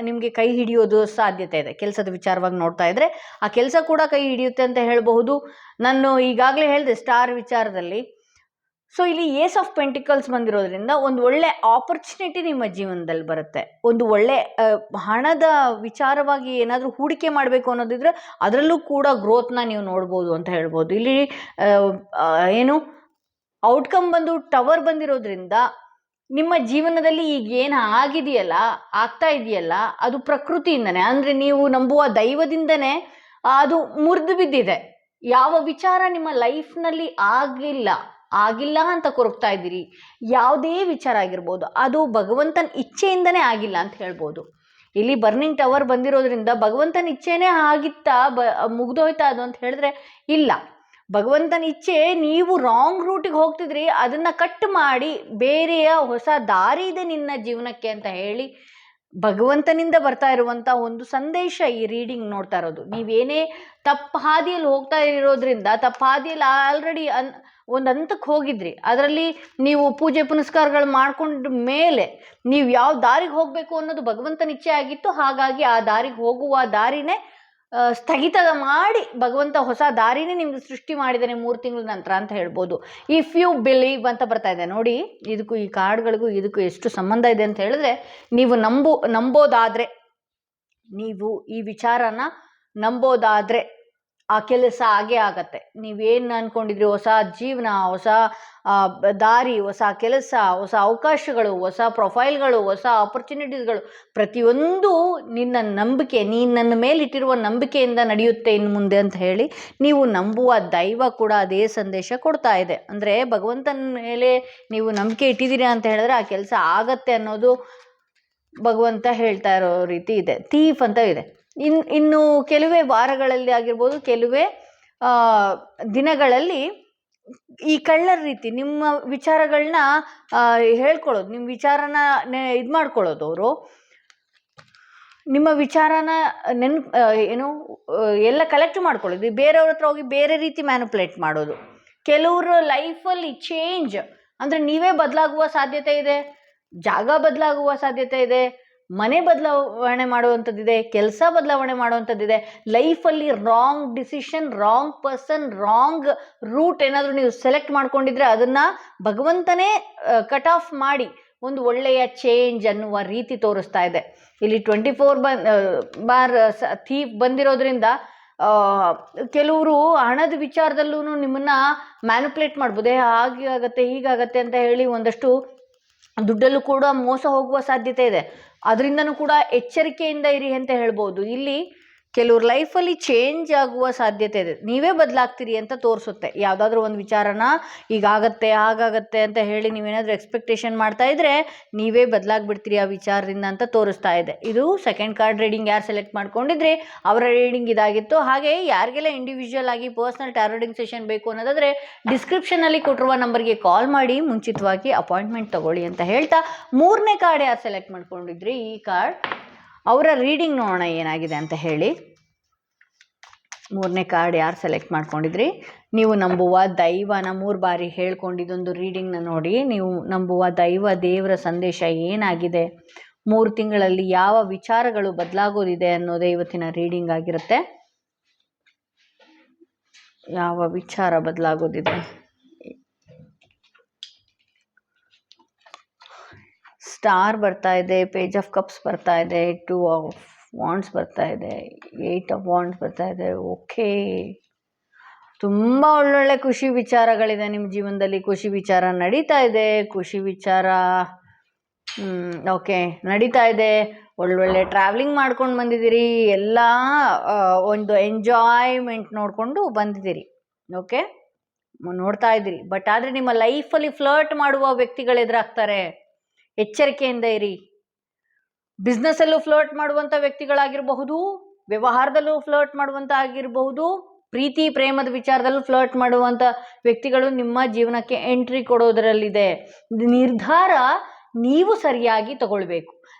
ನಿಮಗೆ ಕೈ ಹಿಡಿಯೋದು ಸಾಧ್ಯತೆ ಇದೆ. ಕೆಲಸದ ವಿಚಾರವಾಗಿ ನೋಡ್ತಾ ಇದ್ರೆ ಆ ಕೆಲಸ ಕೂಡ ಕೈ ಹಿಡಿಯುತ್ತೆ ಅಂತ ಹೇಳಬಹುದು. ನಾನು ಈಗಾಗಲೇ ಹೇಳಿದೆ ಸ್ಟಾರ್ ವಿಚಾರದಲ್ಲಿ. ಸೊ ಇಲ್ಲಿ ಏಸ್ ಆಫ್ ಪೆಂಟಿಕಲ್ಸ್ ಬಂದಿರೋದ್ರಿಂದ ಒಂದು ಒಳ್ಳೆ ಆಪರ್ಚುನಿಟಿ ನಿಮ್ಮ ಜೀವನದಲ್ಲಿ ಬರುತ್ತೆ. ಒಂದು ಒಳ್ಳೆ ಹಣದ ವಿಚಾರವಾಗಿ ಏನಾದರೂ ಹೂಡಿಕೆ ಮಾಡಬೇಕು ಅನ್ನೋದಿದ್ರೆ ಅದರಲ್ಲೂ ಕೂಡ ಗ್ರೋತ್ನ ನೀವು ನೋಡ್ಬೋದು ಅಂತ ಹೇಳ್ಬೋದು. ಇಲ್ಲಿ ಔಟ್ಕಮ್ ಬಂದು ಟವರ್ ಬಂದಿರೋದ್ರಿಂದ ನಿಮ್ಮ ಜೀವನದಲ್ಲಿ ಈಗ ಏನು ಆಗ್ತಾ ಇದೆಯಲ್ಲ ಅದು ಪ್ರಕೃತಿಯಿಂದನೇ, ಅಂದರೆ ನೀವು ನಂಬುವ ದೈವದಿಂದನೇ ಅದು ಮುರಿದು ಬಿದ್ದಿದೆ. ಯಾವ ವಿಚಾರ ನಿಮ್ಮ ಲೈಫ್ನಲ್ಲಿ ಆಗಿಲ್ಲ ಅಂತ ಕೊರಗ್ತಾ ಇದ್ದೀರಿ, ಯಾವುದೇ ವಿಚಾರ ಆಗಿರ್ಬೋದು, ಅದು ಭಗವಂತನ ಇಚ್ಛೆಯಿಂದನೇ ಆಗಿಲ್ಲ ಅಂತ ಹೇಳ್ಬೋದು. ಇಲ್ಲಿ ಬರ್ನಿಂಗ್ ಟವರ್ ಬಂದಿರೋದ್ರಿಂದ ಭಗವಂತನ ಇಚ್ಛೆನೇ ಮುಗ್ದೋಯ್ತಾ ಅದು ಅಂತ ಹೇಳಿದ್ರೆ ಇಲ್ಲ. ಭಗವಂತನ ಇಚ್ಛೆ, ನೀವು ರಾಂಗ್ ರೂಟಿಗೆ ಹೋಗ್ತಿದ್ರಿ, ಅದನ್ನು ಕಟ್ ಮಾಡಿ ಬೇರೆಯ ಹೊಸ ದಾರಿ ಇದೆ ನಿನ್ನ ಜೀವನಕ್ಕೆ ಅಂತ ಹೇಳಿ ಭಗವಂತನಿಂದ ಬರ್ತಾ ಇರುವಂಥ ಒಂದು ಸಂದೇಶ ಈ ರೀಡಿಂಗ್ ನೋಡ್ತಾ ಇರೋದು. ನೀವೇನೇ ತಪ್ಪು ಹಾದಿಯಲ್ಲಿ ಹೋಗ್ತಾ ಇರೋದ್ರಿಂದ, ತಪ್ಪು ಹಾದಿಯಲ್ಲಿ ಆಲ್ರೆಡಿ ಒಂದು ಹಂತಕ್ಕೆ ಹೋಗಿದ್ರಿ, ಅದರಲ್ಲಿ ನೀವು ಪೂಜೆ ಪುನಸ್ಕಾರಗಳು ಮಾಡ್ಕೊಂಡ ಮೇಲೆ ನೀವು ಯಾವ ದಾರಿಗೆ ಹೋಗಬೇಕು ಅನ್ನೋದು ಭಗವಂತನ ಇಚ್ಛೆ ಆಗಿತ್ತು. ಹಾಗಾಗಿ ಆ ದಾರಿಗೆ ಹೋಗುವ ದಾರಿನೇ ಸ್ಥಗಿತ ಮಾಡಿ ಭಗವಂತ ಹೊಸ ದಾರಿನೇ ನಿಮ್ಗೆ ಸೃಷ್ಟಿ ಮಾಡಿದ್ದಾನೆ 3 ತಿಂಗಳ ನಂತರ ಅಂತ ಹೇಳ್ಬೋದು. ಇಫ್ ಯು ಬಿಲೀವ್ ಅಂತ ಬರ್ತಾ ಇದೆ ನೋಡಿ. ಇದಕ್ಕೂ ಈ ಕಾರ್ಡ್ಗಳಿಗೂ ಇದಕ್ಕೂ ಎಷ್ಟು ಸಂಬಂಧ ಇದೆ ಅಂತ ಹೇಳಿದ್ರೆ, ನೀವು ನಂಬೋದಾದರೆ, ನೀವು ಈ ವಿಚಾರನ ನಂಬೋದಾದರೆ ಆ ಕೆಲಸ ಆಗೇ ಆಗತ್ತೆ. ನೀವೇನು ಅಂದ್ಕೊಂಡಿದ್ರಿ, ಹೊಸ ಜೀವನ, ಹೊಸ ದಾರಿ, ಹೊಸ ಕೆಲಸ, ಹೊಸ ಅವಕಾಶಗಳು, ಹೊಸ ಪ್ರೊಫೈಲ್ಗಳು, ಹೊಸ ಆಪರ್ಚುನಿಟೀಸ್ಗಳು, ಪ್ರತಿಯೊಂದು ನೀನು ನನ್ನ ಮೇಲಿಟ್ಟಿರುವ ನಂಬಿಕೆಯಿಂದ ನಡೆಯುತ್ತೆ ಇನ್ನು ಮುಂದೆ ಅಂತ ಹೇಳಿ ನೀವು ನಂಬುವ ದೈವ ಕೂಡ ಅದೇ ಸಂದೇಶ ಕೊಡ್ತಾ ಇದೆ. ಅಂದರೆ ಭಗವಂತನ ಮೇಲೆ ನೀವು ನಂಬಿಕೆ ಇಟ್ಟಿದ್ದೀರಿ ಅಂತ ಹೇಳಿದ್ರೆ ಆ ಕೆಲಸ ಆಗತ್ತೆ ಅನ್ನೋದು ಭಗವಂತ ಹೇಳ್ತಾ ಇರೋ ರೀತಿ ಇದೆ. ಥೀಫ್ ಅಂತ ಇದೆ. ಇನ್ನು ಕೆಲವೇ ವಾರಗಳಲ್ಲಿ ಆಗಿರ್ಬೋದು, ಕೆಲವೇ ದಿನಗಳಲ್ಲಿ ಈ ಕಳ್ಳರ ರೀತಿ ನಿಮ್ಮ ವಿಚಾರಗಳನ್ನ ಹೇಳ್ಕೊಳ್ಳೋದು, ನಿಮ್ಮ ವಿಚಾರನ ಇದು ಮಾಡ್ಕೊಳ್ಳೋದು, ಅವರು ನಿಮ್ಮ ವಿಚಾರನ ಏನು ಎಲ್ಲ ಕಲೆಕ್ಟ್ ಮಾಡ್ಕೊಳ್ಳೋದು, ಬೇರೆಯವ್ರ ಹತ್ರ ಹೋಗಿ ಬೇರೆ ರೀತಿ ಮ್ಯಾನುಪ್ಯುಲೇಟ್ ಮಾಡೋದು. ಕೆಲವರು ಲೈಫಲ್ಲಿ ಚೇಂಜ್ ಅಂದರೆ ನೀವೇ ಬದಲಾಗುವ ಸಾಧ್ಯತೆ ಇದೆ, ಜಾಗ ಬದಲಾಗುವ ಸಾಧ್ಯತೆ ಇದೆ, ಮನೆ ಬದಲಾವಣೆ ಮಾಡುವಂಥದ್ದಿದೆ, ಕೆಲಸ ಬದಲಾವಣೆ ಮಾಡುವಂಥದ್ದಿದೆ. ಲೈಫಲ್ಲಿ wrong decision, wrong person, wrong route ಏನಾದರೂ ನೀವು ಸೆಲೆಕ್ಟ್ ಮಾಡ್ಕೊಂಡಿದ್ರೆ ಅದನ್ನು ಭಗವಂತನೇ ಕಟ್ ಆಫ್ ಮಾಡಿ ಒಂದು ಒಳ್ಳೆಯ ಚೇಂಜ್ ಅನ್ನುವ ರೀತಿ ತೋರಿಸ್ತಾ ಇದೆ. ಇಲ್ಲಿ 24 ಬಾರ್ ಥೀಫ್ ಬಂದಿರೋದ್ರಿಂದ ಕೆಲವರು ಹಣದ ವಿಚಾರದಲ್ಲೂ ನಿಮ್ಮನ್ನ ಮ್ಯಾನುಪ್ಯುಲೇಟ್ ಮಾಡ್ಬೋದು. ಹಾಗೆ ಆಗತ್ತೆ, ಹೀಗಾಗತ್ತೆ ಅಂತ ಹೇಳಿ ಒಂದಷ್ಟು ದುಡ್ಡಲ್ಲೂ ಕೂಡ ಮೋಸ ಹೋಗುವ ಸಾಧ್ಯತೆ ಇದೆ. ಅದರಿಂದನೂ ಕೂಡ ಎಚ್ಚರಿಕೆಯಿಂದ ಇರಿ ಅಂತ ಹೇಳ್ಬೋದು. ಇಲ್ಲಿ ಕೆಲವ್ರ ಲೈಫಲ್ಲಿ ಚೇಂಜ್ ಆಗುವ ಸಾಧ್ಯತೆ ಇದೆ, ನೀವೇ ಬದಲಾಗ್ತೀರಿ ಅಂತ ತೋರಿಸುತ್ತೆ. ಯಾವುದಾದ್ರೂ ಒಂದು ವಿಚಾರನ ಈಗಾಗತ್ತೆ ಹಾಗಾಗತ್ತೆ ಅಂತ ಹೇಳಿ ನೀವೇನಾದರೂ ಎಕ್ಸ್ಪೆಕ್ಟೇಷನ್ ಮಾಡ್ತಾ ಇದ್ರೆ ನೀವೇ ಬದಲಾಗ್ಬಿಡ್ತೀರಿ ಆ ವಿಚಾರದಿಂದ ಅಂತ ತೋರಿಸ್ತಾ ಇದೆ. ಇದು ಸೆಕೆಂಡ್ ಕಾರ್ಡ್ ರೀಡಿಂಗ್ ಯಾರು ಸೆಲೆಕ್ಟ್ ಮಾಡ್ಕೊಂಡಿದ್ರೆ ಅವರ ರೀಡಿಂಗ್ ಇದಾಗಿತ್ತು. ಹಾಗೆ ಯಾರಿಗೆಲ್ಲ ಇಂಡಿವಿಜುವಲ್ ಆಗಿ ಪರ್ಸನಲ್ ಟಾರೋ ರೀಡಿಂಗ್ ಸೆಷನ್ ಬೇಕು ಅನ್ನೋದಾದರೆ ಡಿಸ್ಕ್ರಿಪ್ಷನಲ್ಲಿ ಕೊಟ್ಟಿರುವ ನಂಬರ್ಗೆ ಕಾಲ್ ಮಾಡಿ ಮುಂಚಿತವಾಗಿ ಅಪಾಯಿಂಟ್ಮೆಂಟ್ ತಗೊಳ್ಳಿ ಅಂತ ಹೇಳ್ತಾ, 3ನೇ ಕಾರ್ಡ್ ಯಾರು ಸೆಲೆಕ್ಟ್ ಮಾಡ್ಕೊಂಡಿದ್ರಿ ಈ ಕಾರ್ಡ್ ಅವರ ರೀಡಿಂಗ್ ನೋಡೋಣ ಏನಾಗಿದೆ ಅಂತ ಹೇಳಿ. 3ನೇ ಕಾರ್ಡ್ ಯಾರು ಸೆಲೆಕ್ಟ್ ಮಾಡ್ಕೊಂಡಿದ್ರಿ, ನೀವು ನಂಬುವ ದೈವನ 3 ಬಾರಿ ಹೇಳ್ಕೊಂಡಿದ್ದೊಂದು ರೀಡಿಂಗ್ನ ನೋಡಿ. ನೀವು ನಂಬುವ ದೇವರ ಸಂದೇಶ ಏನಾಗಿದೆ, 3 ತಿಂಗಳಲ್ಲಿ ಯಾವ ವಿಚಾರಗಳು ಬದಲಾಗೋದಿದೆ ಅನ್ನೋದೇ ಇವತ್ತಿನ ರೀಡಿಂಗ್ ಆಗಿರುತ್ತೆ. ಯಾವ ವಿಚಾರ ಬದಲಾಗೋದಿದೆ, ಸ್ಟಾರ್ ಬರ್ತಾ ಇದೆ, ಪೇಜ್ ಆಫ್ ಕಪ್ಸ್ ಬರ್ತಾ ಇದೆ, 2 ಆಫ್ ವಾಂಡ್ಸ್ ಬರ್ತಾ ಇದೆ, 8 ಆಫ್ ವಾಂಡ್ಸ್ ಬರ್ತಾ ಇದೆ. ಓಕೆ, ತುಂಬ ಒಳ್ಳೊಳ್ಳೆ ಖುಷಿ ವಿಚಾರಗಳಿದೆ ನಿಮ್ಮ ಜೀವನದಲ್ಲಿ. ಖುಷಿ ವಿಚಾರ ನಡೀತಾ ಇದೆ, ಖುಷಿ ವಿಚಾರ ಓಕೆ ನಡೀತಾ ಇದೆ. ಒಳ್ಳೊಳ್ಳೆ ಟ್ರಾವೆಲಿಂಗ್ ಮಾಡ್ಕೊಂಡು ಬಂದಿದ್ದೀರಿ, ಎಲ್ಲ ಒಂದು ಎಂಜಾಯ್ಮೆಂಟ್ ನೋಡಿಕೊಂಡು ಬಂದಿದ್ದೀರಿ. ಓಕೆ, ನೋಡ್ತಾ ಇದ್ದೀರಿ. ಬಟ್ ಆದರೆ ನಿಮ್ಮ ಲೈಫಲ್ಲಿ ಫ್ಲರ್ಟ್ ಮಾಡುವ ವ್ಯಕ್ತಿಗಳು ಎದುರಾಗ್ತಾರೆ, ಎಚ್ಚರಿಕೆಯಿಂದ ಇರಿ. ಬಿಸ್ನೆಸ್ಸಲ್ಲೂ ಫ್ಲರ್ಟ್ ಮಾಡುವಂಥ ವ್ಯಕ್ತಿಗಳಾಗಿರಬಹುದು, ವ್ಯವಹಾರದಲ್ಲೂ ಫ್ಲರ್ಟ್ ಮಾಡುವಂಥ ಆಗಿರಬಹುದು, ಪ್ರೀತಿ ಪ್ರೇಮದ ವಿಚಾರದಲ್ಲೂ ಫ್ಲರ್ಟ್ ಮಾಡುವಂಥ ವ್ಯಕ್ತಿಗಳು ನಿಮ್ಮ ಜೀವನಕ್ಕೆ ಎಂಟ್ರಿ ಕೊಡೋದರಲ್ಲಿದೆ. ನಿರ್ಧಾರ ನೀವು ಸರಿಯಾಗಿ ತಗೊಳ್ಬೇಕು,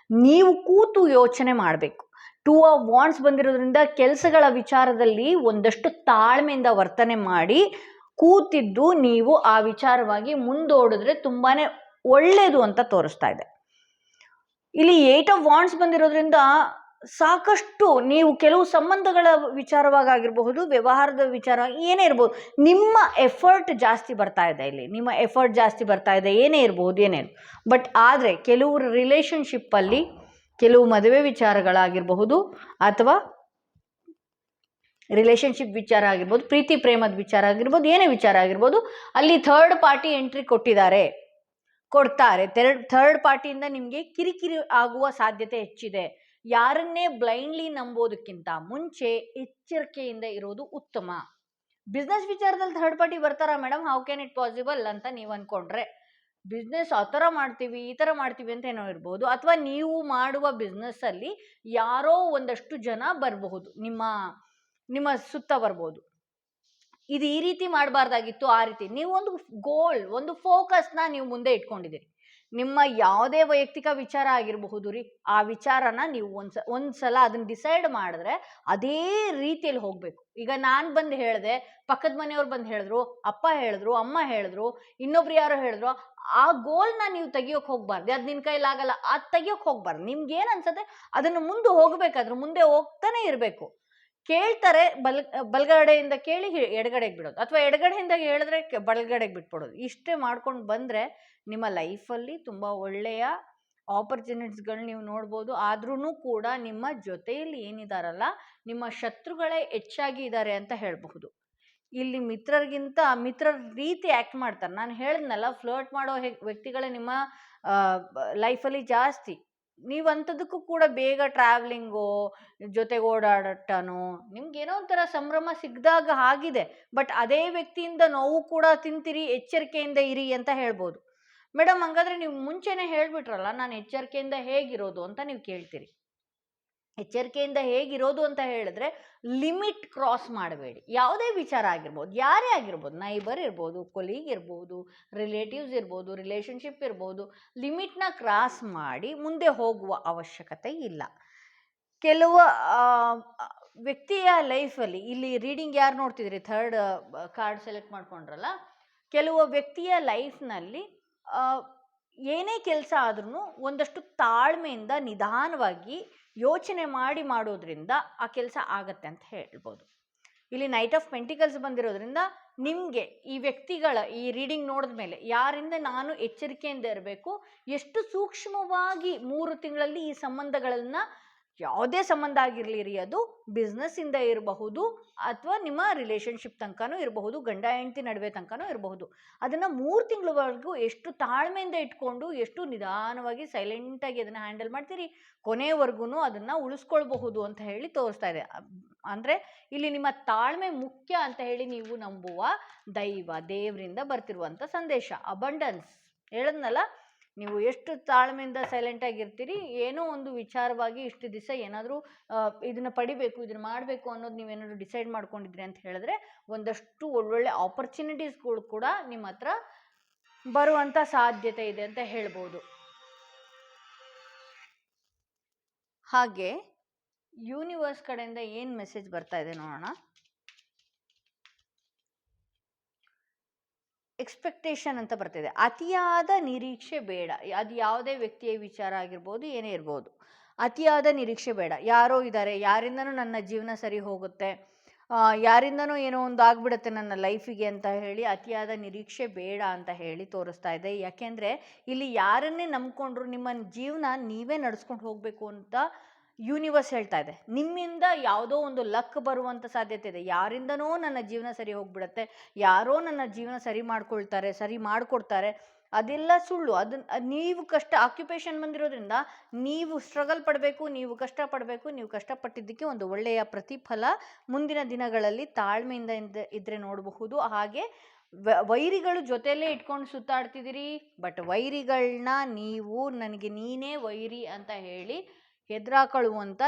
ನೀವು ಕೂತು ಯೋಚನೆ ಮಾಡಬೇಕು. 2 ಆಫ್ ವಾಂಡ್ಸ್ ಬಂದಿರೋದ್ರಿಂದ ಕೆಲಸಗಳ ವಿಚಾರದಲ್ಲಿ ಒಂದಷ್ಟು ತಾಳ್ಮೆಯಿಂದ ವರ್ತನೆ ಮಾಡಿ ಕೂತಿದ್ದು ನೀವು ಆ ವಿಚಾರವಾಗಿ ಮುಂದೋಡಿದ್ರೆ ತುಂಬಾ ಒಳ್ಳೆಯದು ಅಂತ ತೋರಿಸ್ತಾ ಇದೆ. ಇಲ್ಲಿ 8 ಆಫ್ ವಾಂಡ್ಸ್ ಬಂದಿರೋದ್ರಿಂದ ಸಾಕಷ್ಟು ನೀವು ಕೆಲವು ಸಂಬಂಧಗಳ ವಿಚಾರವಾಗಿರಬಹುದು, ವ್ಯವಹಾರದ ವಿಚಾರ ಏನೇ ಇರ್ಬೋದು, ನಿಮ್ಮ ಎಫರ್ಟ್ ಜಾಸ್ತಿ ಬರ್ತಾ ಇದೆ. ಇಲ್ಲಿ ನಿಮ್ಮ ಎಫರ್ಟ್ ಜಾಸ್ತಿ ಬರ್ತಾ ಇದೆ, ಏನೇ ಇರ್ಬೋದು ಏನೇನು. ಬಟ್ ಆದರೆ ಕೆಲವರು ರಿಲೇಷನ್ಶಿಪ್ಪಲ್ಲಿ ಕೆಲವು ಮದುವೆ ವಿಚಾರಗಳಾಗಿರಬಹುದು, ಅಥವಾ ರಿಲೇಷನ್ಶಿಪ್ ವಿಚಾರ ಆಗಿರ್ಬೋದು, ಪ್ರೀತಿ ಪ್ರೇಮದ ವಿಚಾರ ಆಗಿರ್ಬೋದು, ಏನೇ ವಿಚಾರ ಆಗಿರ್ಬೋದು, ಅಲ್ಲಿ ಥರ್ಡ್ ಪಾರ್ಟಿ ಎಂಟ್ರಿ ಕೊಡ್ತಾರೆ. ಥರ್ಡ್ ಪಾರ್ಟಿಯಿಂದ ನಿಮಗೆ ಕಿರಿಕಿರಿ ಆಗುವ ಸಾಧ್ಯತೆ ಹೆಚ್ಚಿದೆ. ಯಾರನ್ನೇ ಬ್ಲೈಂಡ್ಲಿ ನಂಬೋದಕ್ಕಿಂತ ಮುಂಚೆ ಎಚ್ಚರಿಕೆಯಿಂದ ಇರೋದು ಉತ್ತಮ. ಬಿಸ್ನೆಸ್ ವಿಚಾರದಲ್ಲಿ ಥರ್ಡ್ ಪಾರ್ಟಿ ಬರ್ತಾರಾ madam, how can it possible ಅಂತ ನೀವು ಅಂದ್ಕೊಂಡ್ರೆ, ಬಿಸ್ನೆಸ್ ಆ ಥರ ಮಾಡ್ತೀವಿ ಈ ಥರ ಮಾಡ್ತೀವಿ ಅಂತ ಏನೋ ಇರ್ಬೋದು, ಅಥವಾ ನೀವು ಮಾಡುವ ಬಿಸ್ನೆಸ್ಸಲ್ಲಿ ಯಾರೋ ಒಂದಷ್ಟು ಜನ ಬರಬಹುದು, ನಿಮ್ಮ ಸುತ್ತ ಬರ್ಬೋದು. ಇದು ಈ ರೀತಿ ಮಾಡಬಾರ್ದಾಗಿತ್ತು, ಆ ರೀತಿ ನೀವು ಒಂದು ಫೋಕಸ್ನ ನೀವು ಮುಂದೆ ಇಟ್ಕೊಂಡಿದ್ದೀರಿ. ನಿಮ್ಮ ಯಾವುದೇ ವೈಯಕ್ತಿಕ ವಿಚಾರ ಆಗಿರಬಹುದು ರೀ, ಆ ವಿಚಾರನ ನೀವು ಒಂದ್ಸಲ ಅದನ್ನ ಡಿಸೈಡ್ ಮಾಡಿದ್ರೆ ಅದೇ ರೀತಿಯಲ್ಲಿ ಹೋಗಬೇಕು. ಈಗ ನಾನು ಬಂದು ಹೇಳಿದೆ, ಪಕ್ಕದ ಮನೆಯವ್ರು ಬಂದು ಹೇಳಿದ್ರು, ಅಪ್ಪ ಹೇಳಿದ್ರು, ಅಮ್ಮ ಹೇಳಿದ್ರು, ಇನ್ನೊಬ್ರು ಯಾರೋ ಹೇಳಿದ್ರು, ಆ ಗೋಲ್ನ ನೀವು ತೆಗಿಯೋಕೆ ಹೋಗ್ಬಾರ್ದು. ಅದು ನಿನ್ನ ಕೈಲಾಗಲ್ಲ, ಅದು ತೆಗಿಯೋಕೆ ಹೋಗ್ಬಾರ್ದು. ನಿಮ್ಗೆ ಏನು ಅನ್ಸುತ್ತೆ ಅದನ್ನು ಮುಂದೆ ಹೋಗ್ಬೇಕಾದ್ರೆ ಮುಂದೆ ಹೋಗ್ತಾನೆ ಇರಬೇಕು. ಕೇಳ್ತಾರೆ, ಬಲಗಡೆಯಿಂದ ಕೇಳಿ ಎಡಗಡೆಗೆ ಬಿಡೋದು, ಅಥವಾ ಎಡಗಡೆಯಿಂದ ಹೇಳಿದ್ರೆ ಬಲಗಡೆಗೆ ಬಿಟ್ಬಿಡೋದು. ಇಷ್ಟೇ ಮಾಡ್ಕೊಂಡು ಬಂದರೆ ನಿಮ್ಮ ಲೈಫಲ್ಲಿ ತುಂಬ ಒಳ್ಳೆಯ ಆಪರ್ಚುನಿಟೀಸ್ಗಳು ನೀವು ನೋಡ್ಬೋದು. ಆದ್ರೂ ಕೂಡ ನಿಮ್ಮ ಜೊತೆಯಲ್ಲಿ ಏನಿದಾರಲ್ಲ, ನಿಮ್ಮ ಶತ್ರುಗಳೇ ಹೆಚ್ಚಾಗಿ ಇದ್ದಾರೆ ಅಂತ ಹೇಳಬಹುದು. ಇಲ್ಲಿ ಮಿತ್ರರ ರೀತಿ ಆ್ಯಕ್ಟ್ ಮಾಡ್ತಾರೆ. ನಾನು ಹೇಳಿದ್ನಲ್ಲ, ಫ್ಲರ್ಟ್ ಮಾಡೋ ವ್ಯಕ್ತಿಗಳೇ ನಿಮ್ಮ ಲೈಫಲ್ಲಿ ಜಾಸ್ತಿ. ನೀವು ಅಂಥದಕ್ಕೂ ಕೂಡ ಬೇಗ ಟ್ರಾವೆಲಿಂಗು, ಜೊತೆಗೆ ಓಡಾಡಟ್ಟನೋ, ನಿಮ್ಗೇನೋ ಒಂಥರ ಸಂಭ್ರಮ ಸಿಗ್ದಾಗ ಆಗಿದೆ. ಬಟ್ ಅದೇ ವ್ಯಕ್ತಿಯಿಂದ ನೋವು ಕೂಡ ತಿಂತೀರಿ, ಎಚ್ಚರಿಕೆಯಿಂದ ಇರಿ ಅಂತ ಹೇಳ್ಬೋದು. ಮೇಡಮ್ ಹಂಗಾದ್ರೆ ನೀವು ಮುಂಚೆನೇ ಹೇಳ್ಬಿಟ್ರಲ್ಲ ನಾನು ಎಚ್ಚರಿಕೆಯಿಂದ ಹೇಗಿರೋದು ಅಂತ ನೀವು ಕೇಳ್ತೀರಿ. ಎಚ್ಚರಿಕೆಯಿಂದ ಹೇಗಿರೋದು ಅಂತ ಹೇಳಿದ್ರೆ ಲಿಮಿಟ್ ಕ್ರಾಸ್ ಮಾಡಬೇಡಿ. ಯಾವುದೇ ವಿಚಾರ ಆಗಿರ್ಬೋದು, ಯಾರೇ ಆಗಿರ್ಬೋದು, ನೈಬರ್ ಇರ್ಬೋದು, ಕೊಲೀಗ್ ಇರ್ಬೋದು, ರಿಲೇಟಿವ್ಸ್ ಇರ್ಬೋದು, ರಿಲೇಷನ್ಶಿಪ್ ಇರ್ಬೋದು, ಲಿಮಿಟ್ನ ಕ್ರಾಸ್ ಮಾಡಿ ಮುಂದೆ ಹೋಗುವ ಅವಶ್ಯಕತೆ ಇಲ್ಲ. ಕೆಲವು ವ್ಯಕ್ತಿಯ ಲೈಫಲ್ಲಿ, ಇಲ್ಲಿ ರೀಡಿಂಗ್ ಯಾರು ನೋಡ್ತಿದ್ರಿ, ಥರ್ಡ್ ಕಾರ್ಡ್ ಸೆಲೆಕ್ಟ್ ಮಾಡ್ಕೊಂಡ್ರಲ್ಲ, ಕೆಲವು ವ್ಯಕ್ತಿಯ ಲೈಫ್ನಲ್ಲಿ ಏನೇ ಕೆಲಸ ಆದ್ರೂ ಒಂದಷ್ಟು ತಾಳ್ಮೆಯಿಂದ ನಿಧಾನವಾಗಿ ಯೋಚನೆ ಮಾಡಿ ಮಾಡೋದ್ರಿಂದ ಆ ಕೆಲಸ ಆಗತ್ತೆ ಅಂತ ಹೇಳ್ಬೋದು. ಇಲ್ಲಿ ನೈಟ್ ಆಫ್ ಪೆಂಟಿಕಲ್ಸ್ ಬಂದಿರೋದ್ರಿಂದ ನಿಮಗೆ ಈ ವ್ಯಕ್ತಿಗಳ ಈ ರೀಡಿಂಗ್ ನೋಡಿದ ಮೇಲೆ ಯಾರಿಂದ ನಾನು ಎಚ್ಚರಿಕೆಯಿಂದ ಇರಬೇಕು, ಎಷ್ಟು ಸೂಕ್ಷ್ಮವಾಗಿ 3 ತಿಂಗಳಲ್ಲಿ ಈ ಸಂಬಂಧಗಳನ್ನು, ಯಾವುದೇ ಸಂಬಂಧ ಆಗಿರಲಿ, ಅದು ಬಿಸ್ನೆಸ್ಸಿಂದ ಇರಬಹುದು ಅಥವಾ ನಿಮ್ಮ ರಿಲೇಷನ್ಶಿಪ್ ತನಕನೂ ಇರಬಹುದು, ಗಂಡ ಹೆಂಡತಿ ನಡುವೆ ತನಕನೂ ಇರಬಹುದು, ಅದನ್ನು 3 ತಿಂಗಳವರೆಗೂ ಎಷ್ಟು ತಾಳ್ಮೆಯಿಂದ ಇಟ್ಕೊಂಡು ಎಷ್ಟು ನಿಧಾನವಾಗಿ ಸೈಲೆಂಟಾಗಿ ಅದನ್ನು ಹ್ಯಾಂಡಲ್ ಮಾಡ್ತೀರಿ, ಕೊನೆಯವರೆಗೂ ಅದನ್ನು ಉಳಿಸ್ಕೊಳ್ಬಹುದು ಅಂತ ಹೇಳಿ ತೋರಿಸ್ತಾ ಇದೆ. ಅಂದರೆ ಇಲ್ಲಿ ನಿಮ್ಮ ತಾಳ್ಮೆ ಮುಖ್ಯ ಅಂತ ಹೇಳಿ ನೀವು ನಂಬುವ ದೇವರಿಂದ ಬರ್ತಿರುವಂಥ ಸಂದೇಶ. ಅಬಂಡನ್ಸ್ ಹೇಳದ್ನಲ್ಲ, ನೀವು ಎಷ್ಟು ತಾಳ್ಮೆಯಿಂದ ಸೈಲೆಂಟಾಗಿರ್ತೀರಿ, ಏನೋ ಒಂದು ವಿಚಾರವಾಗಿ ಇಷ್ಟು ದಿವಸ ಏನಾದರೂ ಇದನ್ನು ಪಡಿಬೇಕು, ಇದನ್ನು ಮಾಡಬೇಕು ಅನ್ನೋದು ನೀವೇನಾದರೂ ಡಿಸೈಡ್ ಮಾಡ್ಕೊಂಡಿದ್ರಿ ಅಂತ ಹೇಳಿದ್ರೆ ಒಂದಷ್ಟು ಒಳ್ಳೊಳ್ಳೆ ಆಪರ್ಚುನಿಟೀಸ್ಗಳು ಕೂಡ ನಿಮ್ಮ ಹತ್ರ ಬರುವಂಥ ಸಾಧ್ಯತೆ ಇದೆ ಅಂತ ಹೇಳ್ಬೋದು. ಹಾಗೆ ಯೂನಿವರ್ಸ್ ಕಡೆಯಿಂದ ಏನು ಮೆಸೇಜ್ ಬರ್ತಾ ಇದೆ ನೋಡೋಣ. ಎಕ್ಸ್ಪೆಕ್ಟೇಷನ್ ಅಂತ ಬರ್ತಿದೆ. ಅತಿಯಾದ ನಿರೀಕ್ಷೆ ಬೇಡ. ಅದು ಯಾವುದೇ ವ್ಯಕ್ತಿಯ ವಿಚಾರ ಆಗಿರ್ಬೋದು, ಏನೇ ಇರ್ಬೋದು, ಅತಿಯಾದ ನಿರೀಕ್ಷೆ ಬೇಡ. ಯಾರೋ ಇದ್ದಾರೆ, ಯಾರಿಂದನೂ ನನ್ನ ಜೀವನ ಸರಿ ಹೋಗುತ್ತೆ, ಯಾರಿಂದನೂ ಏನೋ ಒಂದು ಆಗ್ಬಿಡುತ್ತೆ ನನ್ನ ಲೈಫಿಗೆ ಅಂತ ಹೇಳಿ ಅತಿಯಾದ ನಿರೀಕ್ಷೆ ಬೇಡ ಅಂತ ಹೇಳಿ ತೋರಿಸ್ತಾ ಇದೆ. ಯಾಕೆಂದರೆ ಇಲ್ಲಿ ಯಾರನ್ನೇ ನಂಬ್ಕೊಂಡ್ರು ನಿಮ್ಮ ಜೀವನ ನೀವೇ ನಡೆಸ್ಕೊಂಡು ಹೋಗಬೇಕು ಅಂತ ಯೂನಿವರ್ಸ್ ಹೇಳ್ತಾ ಇದೆ. ನಿಮ್ಮಿಂದ ಯಾವುದೋ ಒಂದು ಲಕ್ ಬರುವಂಥ ಸಾಧ್ಯತೆ ಇದೆ. ಯಾರಿಂದನೋ ನನ್ನ ಜೀವನ ಸರಿ ಹೋಗ್ಬಿಡುತ್ತೆ, ಯಾರೋ ನನ್ನ ಜೀವನ ಸರಿ ಮಾಡಿಕೊಡ್ತಾರೆ, ಅದೆಲ್ಲ ಸುಳ್ಳು. ನೀವು ಆಕ್ಯುಪೇಷನ್ ಬಂದಿರೋದ್ರಿಂದ ನೀವು ಸ್ಟ್ರಗಲ್ ಪಡಬೇಕು, ನೀವು ಕಷ್ಟಪಡಬೇಕು. ನೀವು ಕಷ್ಟಪಟ್ಟಿದ್ದಕ್ಕೆ ಒಂದು ಒಳ್ಳೆಯ ಪ್ರತಿಫಲ ಮುಂದಿನ ದಿನಗಳಲ್ಲಿ ತಾಳ್ಮೆಯಿಂದ ಇದ್ದರೆ ನೋಡಬಹುದು. ಹಾಗೆ ವೈರಿಗಳು ಜೊತೆಯಲ್ಲೇ ಇಟ್ಕೊಂಡು ಸುತ್ತಾಡ್ತಿದ್ದೀರಿ, ಬಟ್ ವೈರಿಗಳನ್ನ ನೀವು ನನಗೆ ನೀನೇ ವೈರಿ ಅಂತ ಹೇಳಿ ಹೆದರಾಕೊಳ್ಳುವಂಥ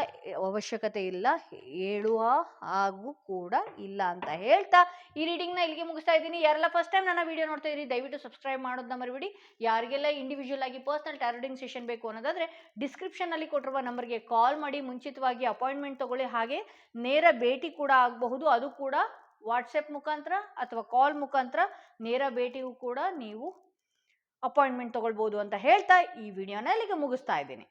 ಅವಶ್ಯಕತೆ ಇಲ್ಲ, ಹೇಳುವ ಹಾಗೂ ಕೂಡ ಇಲ್ಲ ಅಂತ ಹೇಳ್ತಾ ಈ ರೀಡಿಂಗ್ನ ಇಲ್ಲಿಗೆ ಮುಗಿಸ್ತಾ ಇದ್ದೀನಿ. ಯಾರೆಲ್ಲ ಫಸ್ಟ್ ಟೈಮ್ ನನ್ನ ವಿಡಿಯೋ ನೋಡ್ತಾ ಇದ್ದೀರಿ ದಯವಿಟ್ಟು ಸಬ್ಸ್ಕ್ರೈಬ್ ಮಾಡೋದನ್ನ ಮರಿಬೇಡಿ. ಯಾರಿಗೆಲ್ಲ ಇಂಡಿವಿಜುವಲ್ ಆಗಿ ಪರ್ಸನಲ್ ಟಾರೋಟಿಂಗ್ ಸೆಷನ್ ಬೇಕು ಅನ್ನೋದಾದರೆ ಡಿಸ್ಕ್ರಿಪ್ಷನ್ನಲ್ಲಿ ಕೊಟ್ಟಿರುವ ನಂಬರ್ಗೆ ಕಾಲ್ ಮಾಡಿ ಮುಂಚಿತವಾಗಿ ಅಪಾಯಿಂಟ್ಮೆಂಟ್ ತೊಗೊಳ್ಳಿ. ಹಾಗೆ ನೇರ ಭೇಟಿ ಕೂಡ ಆಗಬಹುದು, ಅದು ಕೂಡ ವಾಟ್ಸಪ್ ಮುಖಾಂತರ ಅಥವಾ ಕಾಲ್ ಮುಖಾಂತರ ನೇರ ಭೇಟಿಗೂ ಕೂಡ ನೀವು ಅಪಾಯಿಂಟ್ಮೆಂಟ್ ತೊಗೊಳ್ಬೋದು ಅಂತ ಹೇಳ್ತಾ ಈ ವಿಡಿಯೋನ ಇಲ್ಲಿಗೆ ಮುಗಿಸ್ತಾ ಇದ್ದೀನಿ.